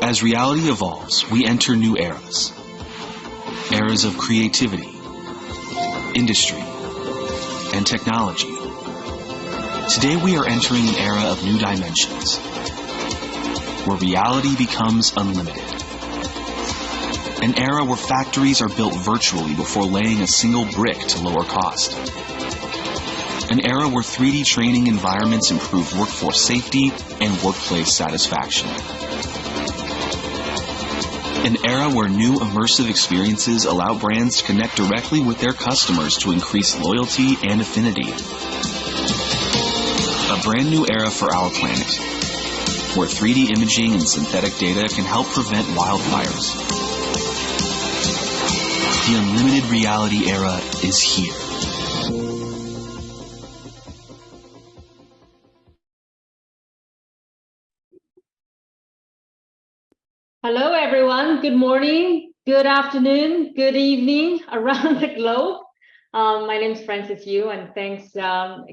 As reality evolves, we enter new eras. Eras of creativity, industry, and technology. Today we are entering an era of new dimensions, where reality becomes unlimited. An era where factories are built virtually before laying a single brick to lower cost. An era where 3D training environments improve workforce safety and workplace satisfaction. An era where new immersive experiences allow brands to connect directly with their customers to increase loyalty and affinity. A brand new era for our planet, where 3D imaging and synthetic data can help prevent wildfires. The unlimited reality era is here. Hello, everyone. Good morning, good afternoon, good evening around the globe. My name is Francis Yu, and thanks,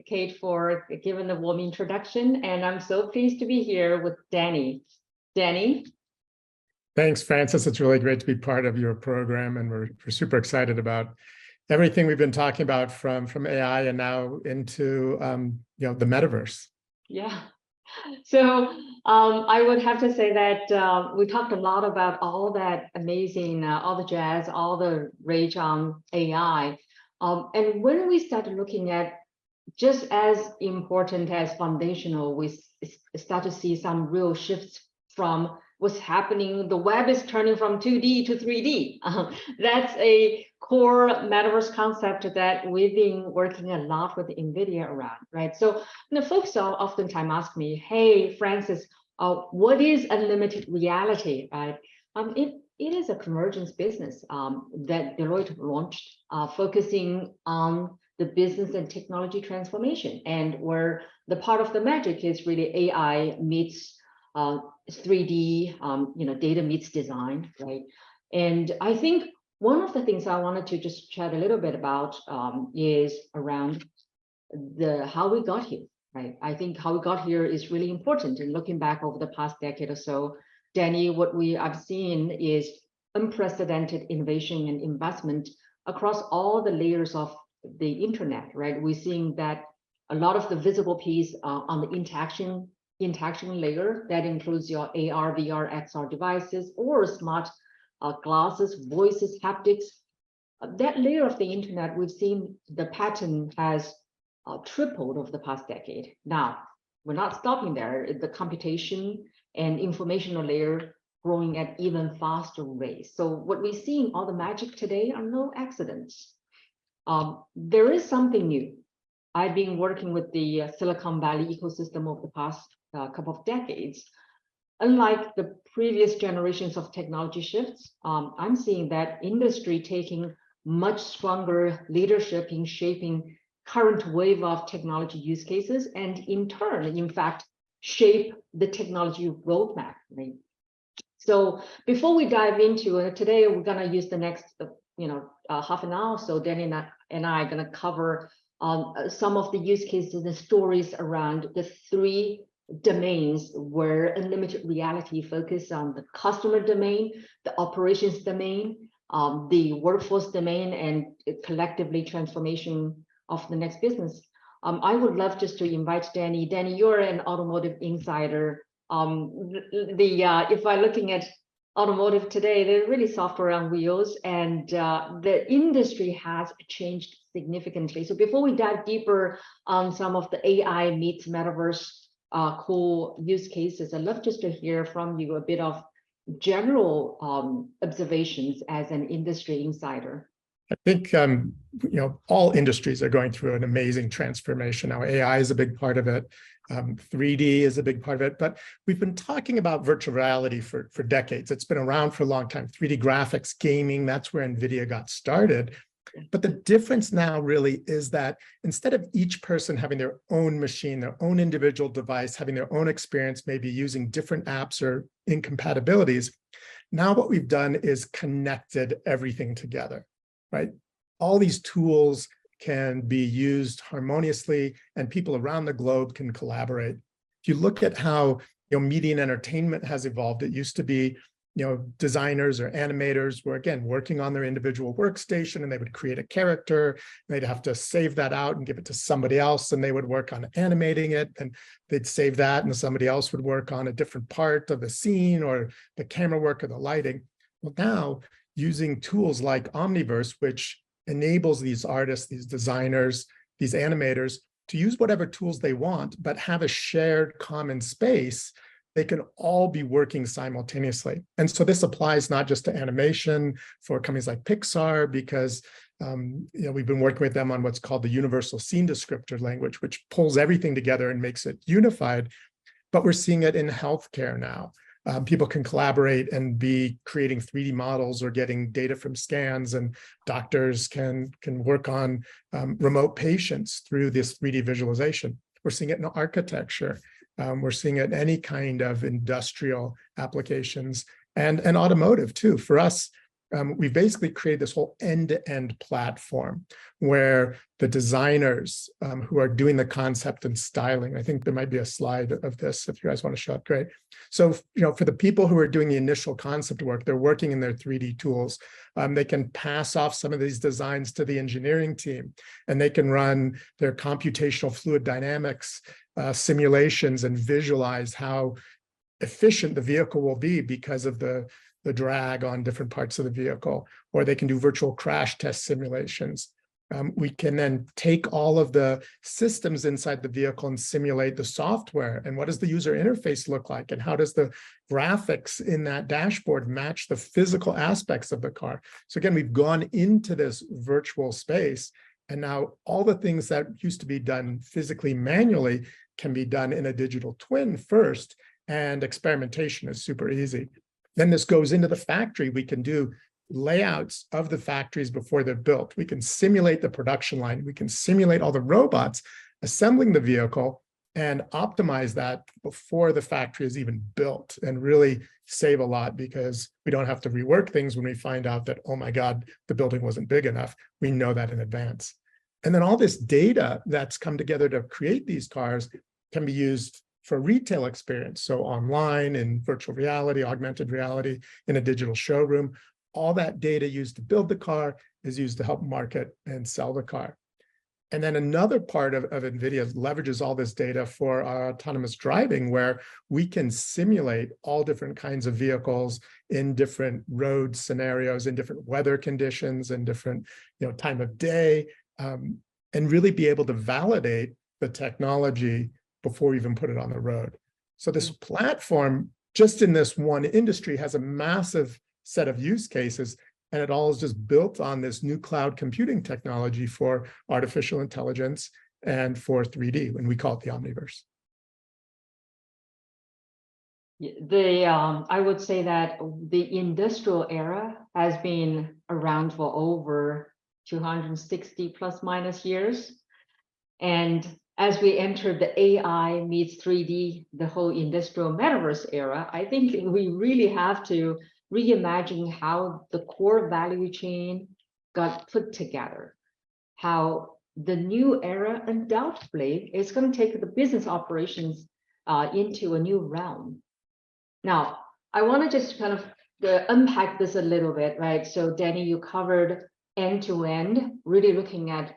Kate, for giving the warm introduction. And I'm so pleased to be here with Danny. Danny? Thanks, Francis. It's really great to be part of your program, and we're super excited about everything we've been talking about from AI and now into the metaverse. Yeah. So I would have to say that we talked a lot about all that amazing, all the jazz, all the rage on AI. And when we started looking at just as important as foundational, we start to see some real shifts from what's happening. The web is turning from 2D to 3D. That's a core metaverse concept that we've been working a lot with NVIDIA around, right? So the folks oftentimes ask me, hey, Francis, what is unlimited reality, right? It is a convergence business that Deloitte launched, focusing on the business and technology transformation, and where the part of the magic is really AI meets 3D, data meets design, right? And I think one of the things I wanted to just chat a little bit about is around how we got here, right? I think how we got here is really important. And looking back over the past decade or so, Danny, what I've seen is unprecedented innovation and investment across all the layers of the internet, right? We're seeing that a lot of the visible piece on the interaction layer that includes your AR, VR, XR devices or smart glasses, voices, haptics. That layer of the internet, we've seen the pattern has tripled over the past decade. Now, we're not stopping there. The computation and informational layer growing at even faster rates. So what we see in all the magic today are no accidents. There is something new. I've been working with the Silicon Valley ecosystem over the past couple of decades. Unlike the previous generations of technology shifts, I'm seeing that industry taking much stronger leadership in shaping current wave of technology use cases, and in turn, in fact, shape the technology roadmap. Right? So before we dive into it, today we're going to use the next half an hour. So Danny and I are going to cover some of the use cases and stories around the three domains where unlimited reality focus on the customer domain, the operations domain, the workforce domain, and collectively transformation of the next business. I would love just to invite Danny. Danny, you're an automotive insider. If I'm looking at automotive today, they're really software on wheels, and the industry has changed significantly. So before we dive deeper on some of the AI meets metaverse cool use cases, I'd love just to hear from you a bit of general observations as an industry insider. I think all industries are going through an amazing transformation now. AI is a big part of it. 3D is a big part of it, but we've been talking about virtual reality for decades. It's been around for a long time. 3D graphics, gaming, that's where NVIDIA got started. But the difference now really is that instead of each person having their own machine, their own individual device, having their own experience, maybe using different apps or incompatibilities, now what we've done is connected everything together, right? All these tools can be used harmoniously and people around the globe can collaborate. If you look at how Media and entertainment has evolved. It used to be, designers or animators were, again, working on their individual workstation, and they would create a character, and they'd have to save that out and give it to somebody else, and they would work on animating it, and they'd save that, and somebody else would work on a different part of the scene or the camera work or the lighting. Well, now, using tools like Omniverse, which enables these artists, these designers, these animators to use whatever tools they want, but have a shared common space, they can all be working simultaneously. And so this applies not just to animation for companies like Pixar, because we've been working with them on what's called the universal scene descriptor language, which pulls everything together and makes it unified. But we're seeing it in healthcare now. People can collaborate and be creating 3D models or getting data from scans, and doctors can work on remote patients through this 3D visualization. We're seeing it in architecture. We're seeing it in any kind of industrial applications and automotive too. For us, we basically created this whole end-to-end platform where the designers who are doing the concept and styling, I think there might be a slide of this if you guys want to show it, great. So, for the people who are doing the initial concept work, they're working in their 3D tools. They can pass off some of these designs to the engineering team, and they can run their computational fluid dynamics simulations and visualize how efficient the vehicle will be because of the drag on different parts of the vehicle, or they can do virtual crash test simulations. We can then take all of the systems inside the vehicle and simulate the software, and what does the user interface look like, and how does the graphics in that dashboard match the physical aspects of the car. So again, we've gone into this virtual space, and now all the things that used to be done physically manually can be done in a digital twin first, and experimentation is super easy. Then this goes into the factory. We can do layouts of the factories before they're built. We can simulate the production line. We can simulate all the robots assembling the vehicle and optimize that before the factory is even built, and really save a lot, because we don't have to rework things when we find out that, oh my God, the building wasn't big enough. We know that in advance. And then all this data that's come together to create these cars can be used for retail experience. So online, in virtual reality, augmented reality, in a digital showroom, all that data used to build the car is used to help market and sell the car. And then another part of NVIDIA leverages all this data for autonomous driving, where we can simulate all different kinds of vehicles in different road scenarios, in different weather conditions, and different time of day, and really be able to validate the technology before we even put it on the road. So this platform, just in this one industry, has a massive set of use cases, and it all is just built on this new cloud computing technology for artificial intelligence and for 3D, and we call it the Omniverse. I would say that the industrial era has been around for over 260 plus minus years. And as we enter the AI meets 3D, the whole industrial metaverse era, I think we really have to reimagine how the core value chain got put together, how the new era undoubtedly is going to take the business operations into a new realm. Now, I want to just kind of unpack this a little bit, right? So Danny, you covered end-to-end, really looking at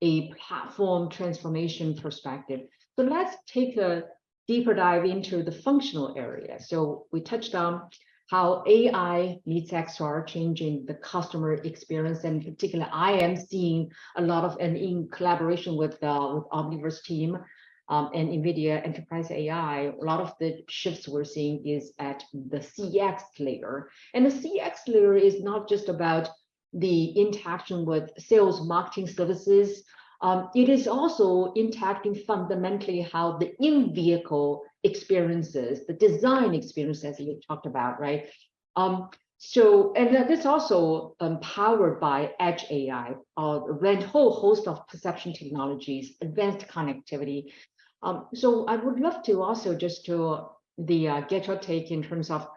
a platform transformation perspective. So let's take a deeper dive into the functional area. So we touched on how AI meets XR, changing the customer experience, and particularly I am seeing a lot of, and in collaboration with Omniverse team and NVIDIA Enterprise AI, a lot of the shifts we're seeing is at the CX layer. And the CX layer is not just about the interaction with sales, marketing services. It is also impacting fundamentally how the in-vehicle experiences, the design experience, as you talked about, right? So, and this also powered by Edge AI, a whole host of perception technologies, advanced connectivity. So I would love to also just to get your take in terms of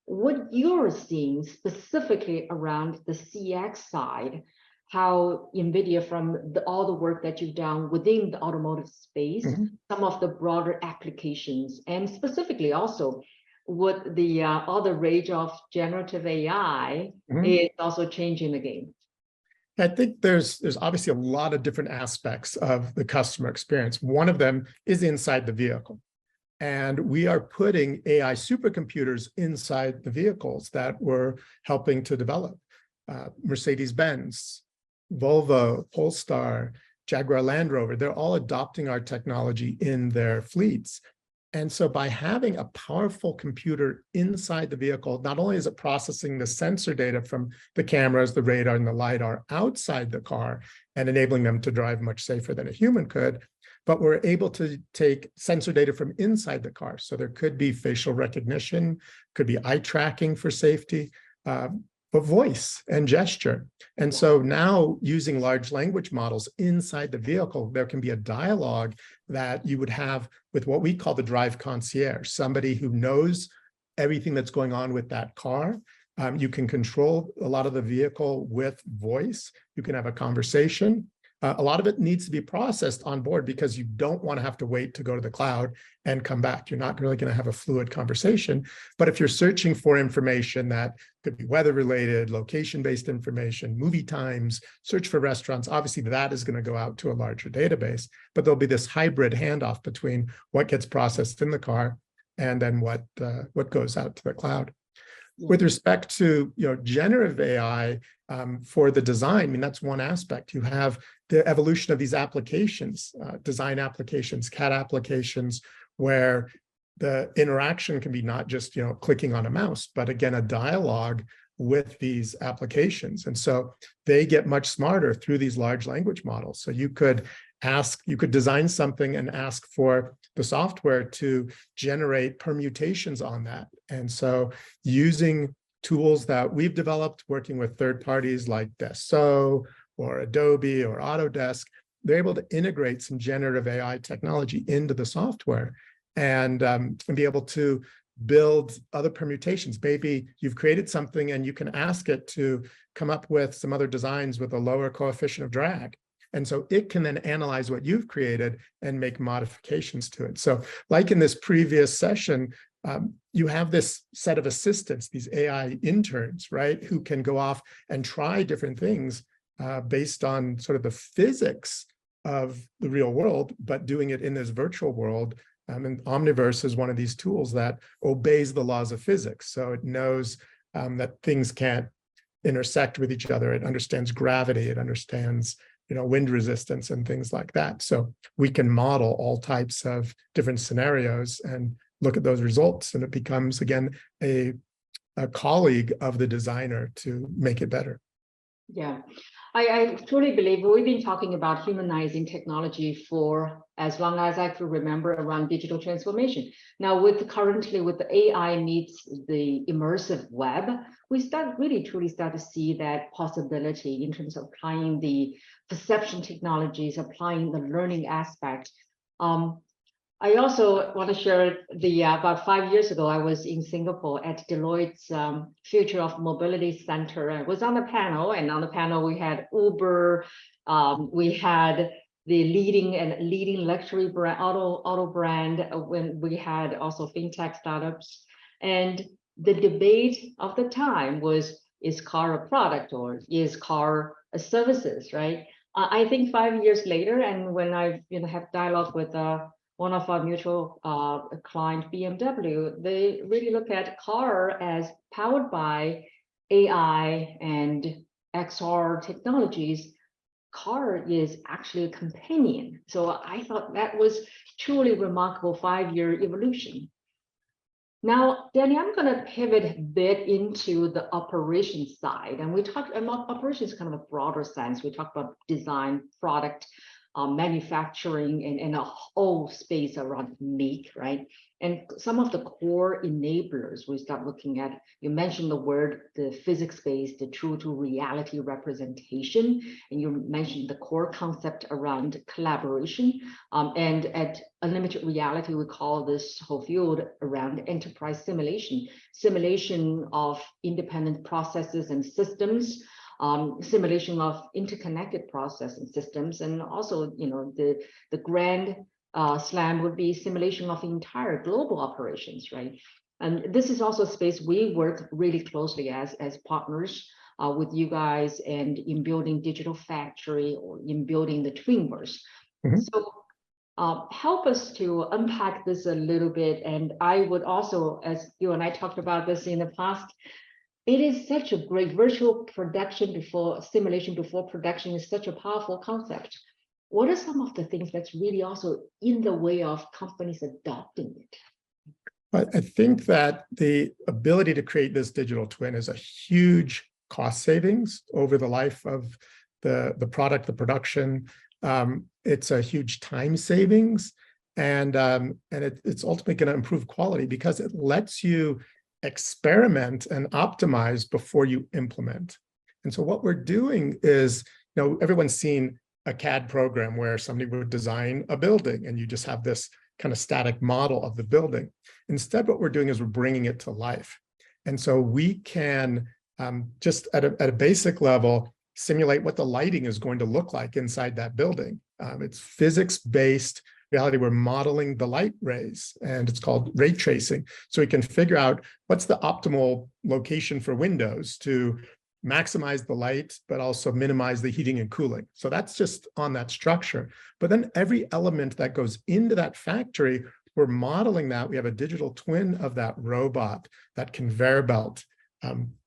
what you're seeing specifically around the CX side. how NVIDIA, from all the work that you've done within the automotive space, some of the broader applications, and specifically also what the all the rage of generative AI is also changing the game. I think there's obviously a lot of different aspects of the customer experience. One of them is inside the vehicle. And we are putting AI supercomputers inside the vehicles that we're helping to develop. Mercedes-Benz, Volvo, Polestar, Jaguar Land Rover, they're all adopting our technology in their fleets. And so by having a powerful computer inside the vehicle, not only is it processing the sensor data from the cameras, the radar, and the LiDAR outside the car and enabling them to drive much safer than a human could, but we're able to take sensor data from inside the car. So there could be facial recognition, could be eye tracking for safety, but voice and gesture. And so now using large language models inside the vehicle, there can be a dialogue that you would have with what we call the drive concierge, somebody who knows everything that's going on with that car. You can control a lot of the vehicle with voice. You can have a conversation. A lot of it needs to be processed on board because you don't want to have to wait to go to the cloud and come back. You're not really going to have a fluid conversation. But if you're searching for information that could be weather-related, location-based information, movie times, search for restaurants, obviously that is going to go out to a larger database. But there'll be this hybrid handoff between what gets processed in the car and then what goes out to the cloud. With respect to generative AI for the design, I mean, that's one aspect. You have the evolution of these applications, design applications, CAD applications, where the interaction can be not just clicking on a mouse, but again, a dialogue with these applications. And so they get much smarter through these large language models. So you could design something and ask for the software to generate permutations on that. And so using tools that we've developed, working with third parties like Dassault or Adobe or Autodesk, they're able to integrate some generative AI technology into the software and be able to build other permutations. Maybe you've created something and you can ask it to come up with some other designs with a lower coefficient of drag. And so it can then analyze what you've created and make modifications to it. So like in this previous session, you have this set of assistants, these AI interns, right, who can go off and try different things based on sort of the physics of the real world, but doing it in this virtual world. And Omniverse is one of these tools that obeys the laws of physics. So it knows that things can't intersect with each other. It understands gravity. It understands wind resistance and things like that. So we can model all types of different scenarios and look at those results. And it becomes, again, a colleague of the designer to make it better. Yeah, I truly believe we've been talking about humanizing technology for as long as I can remember around digital transformation. Now, currently with the AI meets the immersive web, we truly start to see that possibility in terms of applying the perception technologies, applying the learning aspect. I also want to share about 5 years ago, I was in Singapore at Deloitte's Future of Mobility Center. I was on a panel, and on the panel we had Uber, we had the leading luxury brand, auto brand, when we had also fintech startups. And the debate of the time was, is car a product or is car a services, right? I think 5 years later, and when I have dialogue with one of our mutual client, BMW, they really look at car as powered by AI and XR technologies. Car is actually a companion. So I thought that was truly remarkable 5-year evolution. Now, Danny, I'm going to pivot a bit into the operations side. And we talked about operations kind of a broader sense. We talked about design, product, manufacturing, and a whole space around make, right? And some of the core enablers we start looking at, you mentioned the word, the physics-based, the true to reality representation, and you mentioned the core concept around collaboration. And at Unlimited Reality, we call this whole field around enterprise simulation of independent processes and systems, simulation of interconnected processing systems, and also, the grand slam would be simulation of entire global operations, right? And this is also a space we work really closely as partners with you guys, and in building digital factory or in building the Twinverse. Mhm. So help us to unpack this a little bit. And I would also, as you and I talked about this in the past, it is such a great virtual production before simulation before production is such a powerful concept. What are some of the things that's really also in the way of companies adopting it? I think that the ability to create this digital twin is a huge cost savings over the life of the product, the production. It's a huge time savings, and it's ultimately going to improve quality because it lets you experiment and optimize before you implement. And so what we're doing is, everyone's seen a CAD program where somebody would design a building and you just have this kind of static model of the building. Instead, what we're doing is we're bringing it to life. And so we can just at a basic level simulate what the lighting is going to look like inside that building. It's physics-based reality. We're modeling the light rays, and it's called ray tracing. So we can figure out what's the optimal location for windows to maximize the light, but also minimize the heating and cooling. So that's just on that structure. But then every element that goes into that factory, we're modeling that. We have a digital twin of that robot, that conveyor belt,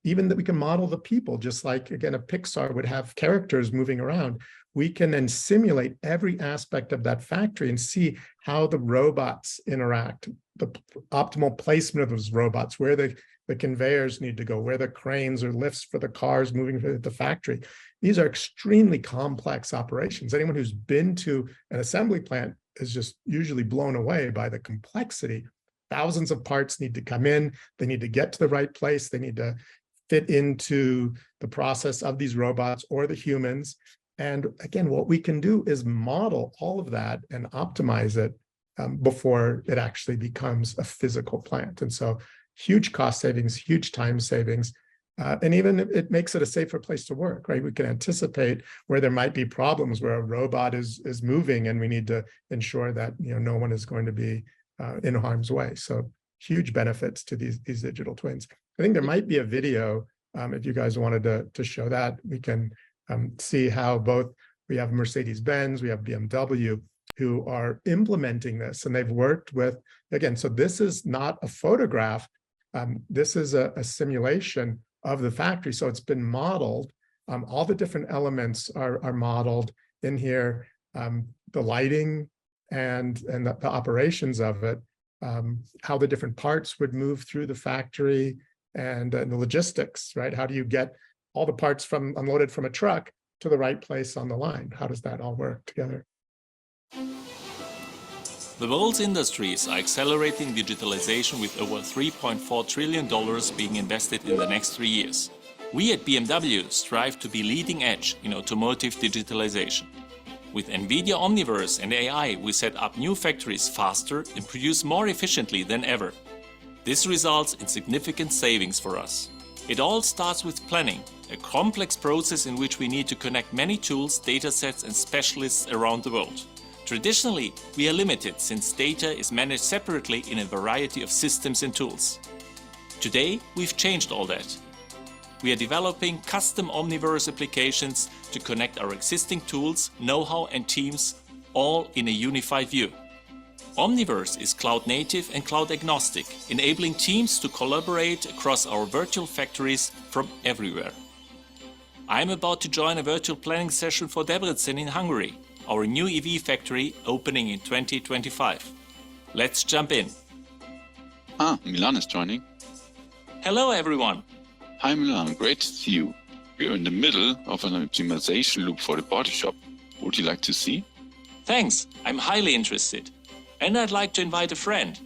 even that we can model the people, just like, again, a Pixar would have characters moving around. We can then simulate every aspect of that factory and see how the robots interact, the optimal placement of those robots, where the conveyors need to go, where the cranes or lifts for the cars moving through the factory. These are extremely complex operations. Anyone who's been to an assembly plant is just usually blown away by the complexity. Thousands of parts need to come in. They need to get to the right place. They need to fit into the process of these robots or the humans. And again, what we can do is model all of that and optimize it before it actually becomes a physical plant. And so huge cost savings, huge time savings, and even it makes it a safer place to work, right? We can anticipate where there might be problems where a robot is moving, and we need to ensure that no one is going to be in harm's way. So huge benefits to these digital twins. I think there might be a video if you guys wanted to show that. We can see how both we have Mercedes-Benz, we have BMW, who are implementing this, and they've worked with, again, so this is not a photograph. This is a simulation of the factory. So it's been modeled. All the different elements are modeled in here, the lighting and the operations of it, how the different parts would move through the factory, and the logistics, right? How do you get all the parts unloaded from a truck to the right place on the line? How does that all work together? The world's industries are accelerating digitalization with over $3.4 trillion being invested in the next 3 years. We at BMW strive to be leading edge in automotive digitalization. With NVIDIA Omniverse and AI, we set up new factories faster and produce more efficiently than ever. This results in significant savings for us. It all starts with planning, a complex process in which we need to connect many tools, datasets and specialists around the world. Traditionally, we are limited since data is managed separately in a variety of systems and tools. Today, we've changed all that. We are developing custom Omniverse applications to connect our existing tools, know-how and teams, all in a unified view. Omniverse is cloud native and cloud agnostic, enabling teams to collaborate across our virtual factories from everywhere. I'm about to join a virtual planning session for Debrecen in Hungary, our new EV factory opening in 2025. Let's jump in. Milan is joining. Hello everyone. Hi Milan, great to see you. We're in the middle of an optimization loop for the body shop. Would you like to see? Thanks, I'm highly interested. And I'd like to invite a friend.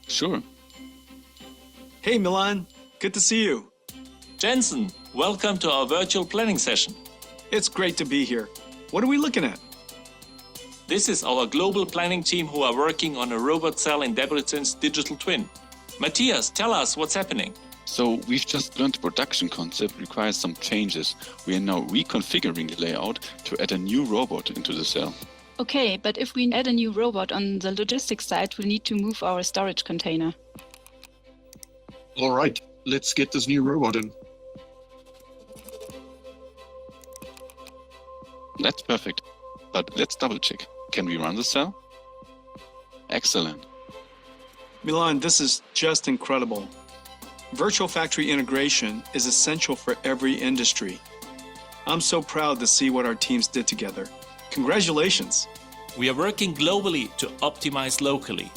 Sure. Hey Milan, good to see you. Jensen, welcome to our virtual planning session. It's great to be here. What are we looking at? This is our global planning team who are working on a robot cell in Debrecen's digital twin. Matthias, tell us what's happening. So we've just learned the production concept requires some changes. We are now reconfiguring the layout to add a new robot into the cell. Okay, but if we add a new robot on the logistics side, we need to move our storage container. All right, let's get this new robot in. That's perfect. But let's double check. Can we run the cell? Excellent. Milan, this is just incredible. Virtual factory integration is essential for every industry. I'm so proud to see what our teams did together. Congratulations. We are working globally to optimize locally.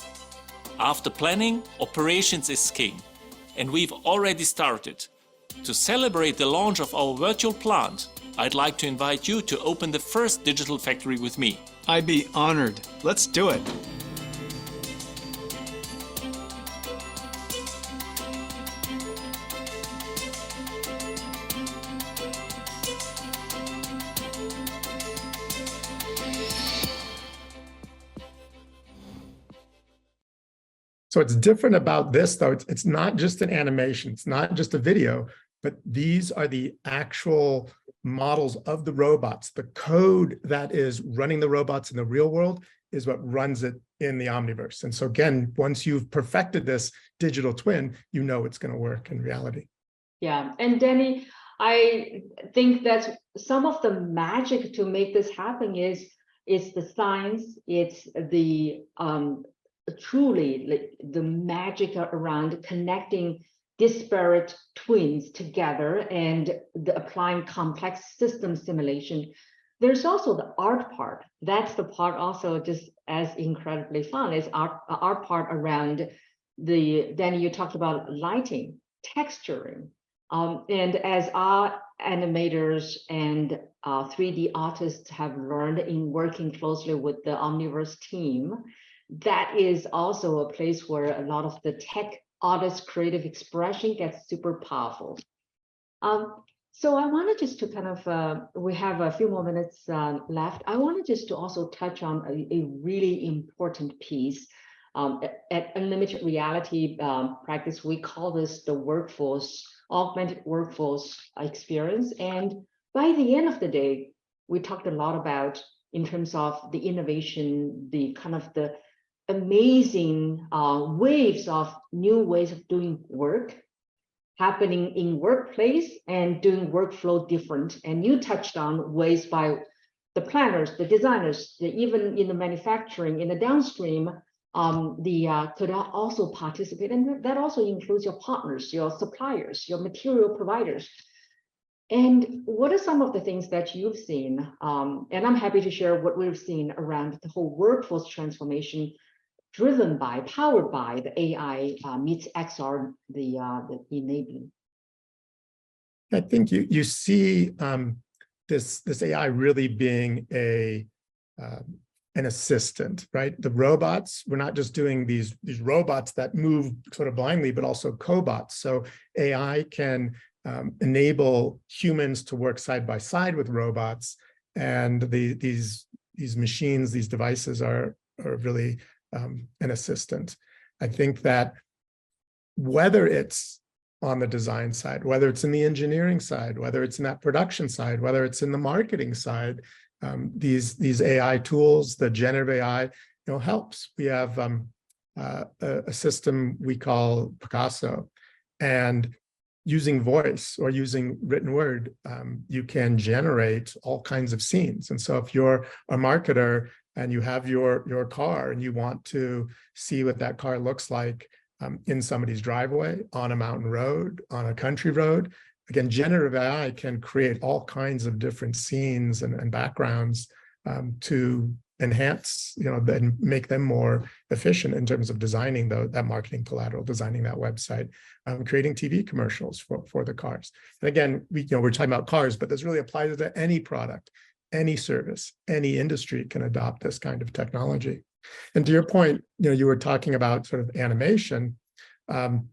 After planning, operations is king. And we've already started. To celebrate the launch of our virtual plant, I'd like to invite you to open the first digital factory with me. I'd be honored. Let's do it. So what's different about this, though, it's not just an animation, it's not just a video, but these are the actual models of the robots. The code that is running the robots in the real world is what runs it in the Omniverse. And so again, once you've perfected this digital twin, you know it's going to work in reality. Yeah, and Danny, I think that's some of the magic to make this happen is the science, it's the truly the magic around connecting disparate twins together and applying complex system simulation. There's also the art part. That's the part also just as incredibly fun is our part around Danny, you talked about lighting, texturing. And as our animators and 3D artists have learned in working closely with the Omniverse team, that is also a place where a lot of the tech artist creative expression gets super powerful. So I wanted just to kind of, we have a few more minutes left. I wanted just to also touch on a really important piece. At Unlimited Reality practice, we call this the augmented workforce experience. And by the end of the day, we talked a lot about in terms of the innovation, the kind of the amazing waves of new ways of doing work happening in workplace and doing workflow different. And you touched on ways by the planners, the designers, even in the manufacturing, in the downstream, could also participate. And that also includes your partners, your suppliers, your material providers. And what are some of the things that you've seen? And I'm happy to share what we've seen around the whole workforce transformation powered by the AI meets XR, the enabling. I think you see this AI really being an assistant, right? The robots, we're not just doing these robots that move sort of blindly, but also cobots. So AI can enable humans to work side by side with robots, and these machines, these devices are really an assistant. I think that whether it's on the design side, whether it's in the engineering side, whether it's in that production side, whether it's in the marketing side, these AI tools, the generative AI, helps. We have a system we call Picasso, and using voice or using written word, you can generate all kinds of scenes. And so if you're a marketer and you have your car and you want to see what that car looks like in somebody's driveway, on a mountain road, on a country road, again, generative AI can create all kinds of different scenes and backgrounds to enhance, and make them more efficient in terms of designing that marketing collateral, designing that website, creating TV commercials for the cars. And again, we're talking about cars, but this really applies to any product, any service, any industry can adopt this kind of technology. And to your point, you were talking about sort of animation. You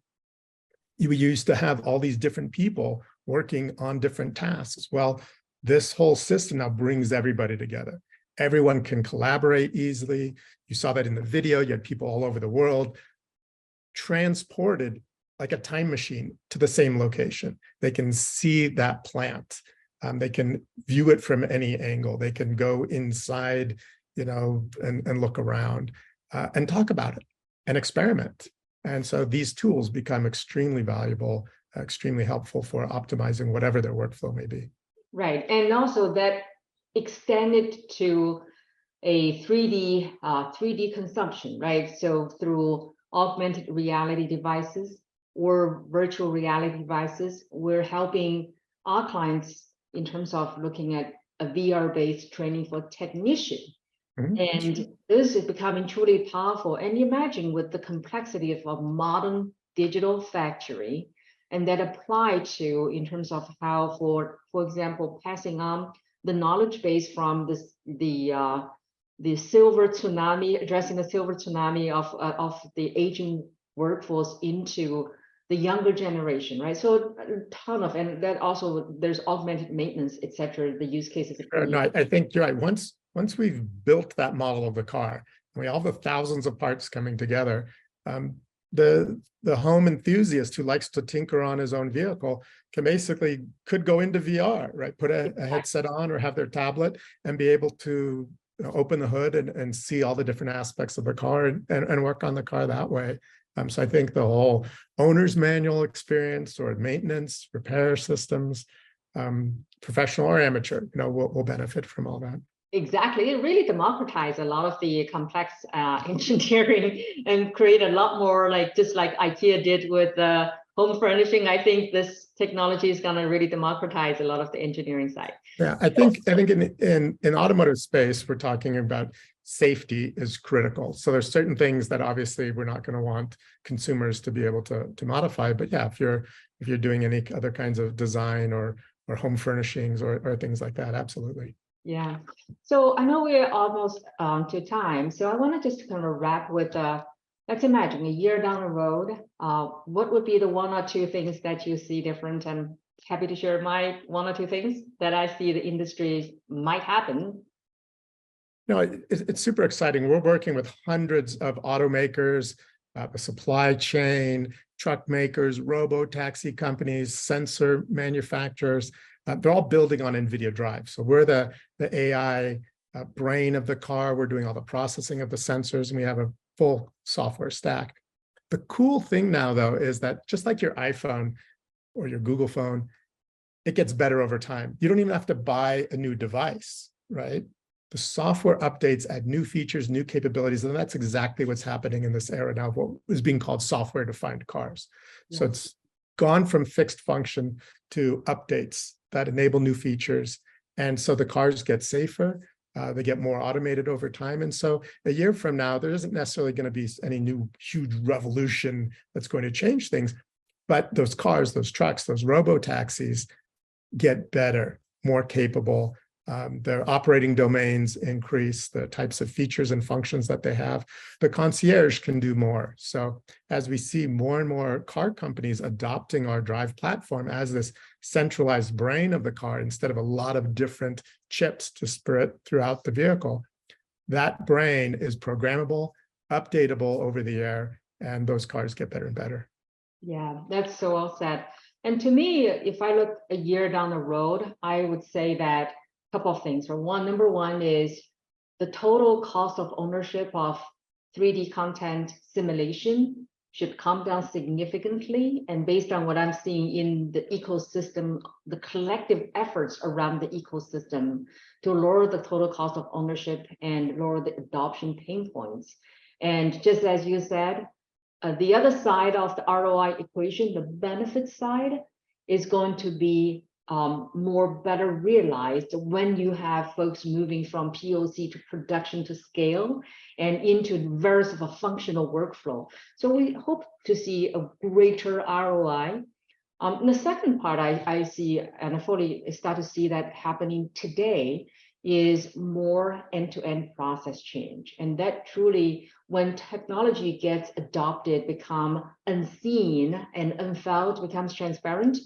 used to have all these different people working on different tasks. Well, this whole system now brings everybody together. Everyone can collaborate easily. You saw that in the video. You had people all over the world transported like a time machine to the same location. They can see that plant. They can view it from any angle. They can go inside, and look around and talk about it and experiment. And so these tools become extremely valuable, extremely helpful for optimizing whatever their workflow may be. Right, and also that extended to a 3D consumption, right? So through augmented reality devices or virtual reality devices, we're helping our clients in terms of looking at a VR-based training for technicians. And this is becoming truly powerful. And imagine with the complexity of a modern digital factory, and that apply to in terms of how, for example, passing on the knowledge base from the silver tsunami, addressing the silver tsunami of the aging workforce into the younger generation, right? So a ton of, and that also there's augmented maintenance, et cetera, the use cases. No, I think you're right. Once we've built that model of the car, and we all the thousands of parts coming together, the home enthusiast who likes to tinker on his own vehicle could go into VR, right? Put a headset on or have their tablet and be able to open the hood and see all the different aspects of the car and work on the car that way. So I think the whole owner's manual experience or maintenance, repair systems, professional or amateur, will benefit from all that. Exactly, it really democratized a lot of the complex engineering and create a lot more just like IKEA did with home furnishing. I think this technology is going to really democratize a lot of the engineering side. Yeah, I think in automotive space, we're talking about safety is critical. So there's certain things that obviously we're not going to want consumers to be able to modify. But yeah, if you're doing any other kinds of design or home furnishings or things like that, absolutely. Yeah. So I know we're almost to time. So I want to just kind of wrap with let's imagine a year down the road, what would be the one or two things that you see different? I'm happy to share my one or two things that I see the industry might happen. It's super exciting. We're working with hundreds of automakers, the supply chain, truck makers, robo-taxi companies, sensor manufacturers. They're all building on NVIDIA Drive. So we're the AI brain of the car. We're doing all the processing of the sensors, and we have a full software stack. The cool thing now, though, is that just like your iPhone or your Google phone, it gets better over time. You don't even have to buy a new device, right? The software updates add new features, new capabilities, and that's exactly what's happening in this era now, what is being called software-defined cars. Yeah. So it's gone from fixed function to updates that enable new features. And so the cars get safer, they get more automated over time. And so a year from now, there isn't necessarily going to be any new huge revolution that's going to change things. But those cars, those trucks, those robo-taxis get better, more capable. Their operating domains increase, the types of features and functions that they have. The concierge can do more. So as we see more and more car companies adopting our Drive platform as this centralized brain of the car, instead of a lot of different chips to spread throughout the vehicle, that brain is programmable, updatable over the air, and those cars get better and better. Yeah, that's so well said. And to me, if I look a year down the road, I would say that couple of things. Number one is the total cost of ownership of 3D content simulation should come down significantly. And based on what I'm seeing in the ecosystem, the collective efforts around the ecosystem to lower the total cost of ownership and lower the adoption pain points. And just as you said, the other side of the ROI equation, the benefit side, is going to be more better realized when you have folks moving from POC to production to scale and into very sort of a functional workflow. So we hope to see a greater ROI. The second part I see, and I fully start to see that happening today, is more end-to-end process change. And that truly, when technology gets adopted, become unseen and unfelt, becomes transparent,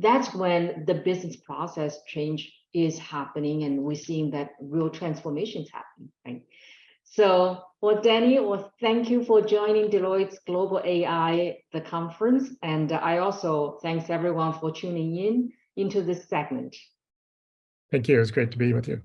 that's when the business process change is happening, and we're seeing that real transformations happen, right? So, well, Danny, well, thank you for joining Deloitte's Global AI, the conference. And I also thanks everyone for tuning in into this segment. Thank you. It was great to be with you.